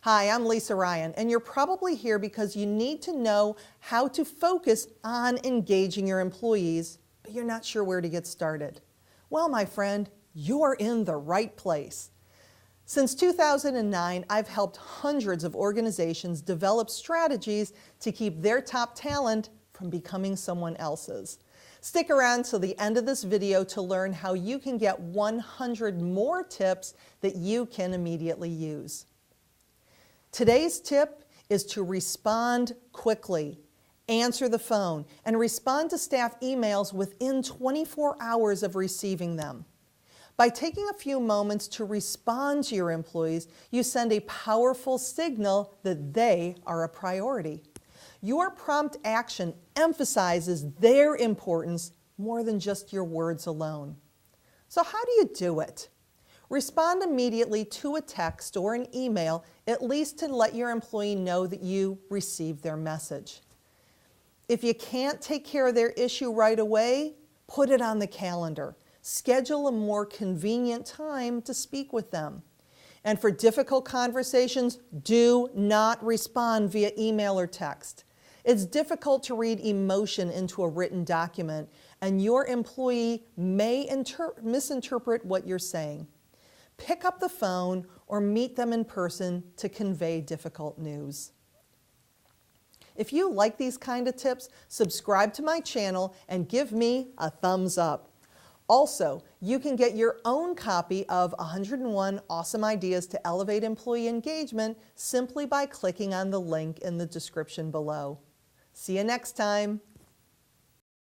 Hi, I'm Lisa Ryan, and you're probably here because you need to know how to focus on engaging your employees, but you're not sure where to get started. Well, my friend, you're in the right place. Since 2009, I've helped hundreds of organizations develop strategies to keep their top talent from becoming someone else's. Stick around till the end of this video to learn how you can get 100 more tips that you can immediately use. Today's tip is to respond quickly, answer the phone, and respond to staff emails within 24 hours of receiving them. By taking a few moments to respond to your employees, you send a powerful signal that they are a priority. Your prompt action emphasizes their importance more than just your words alone. So how do you do it? Respond immediately to a text or an email, at least to let your employee know that you received their message. If you can't take care of their issue right away, put it on the calendar. Schedule a more convenient time to speak with them. And for difficult conversations, do not respond via email or text. It's difficult to read emotion into a written document, and your employee may misinterpret what you're saying. Pick up the phone or meet them in person to convey difficult news. If you like these kind of tips, subscribe to my channel and give me a thumbs up. Also, you can get your own copy of 101 Awesome Ideas to Elevate Employee Engagement simply by clicking on the link in the description below. See you next time.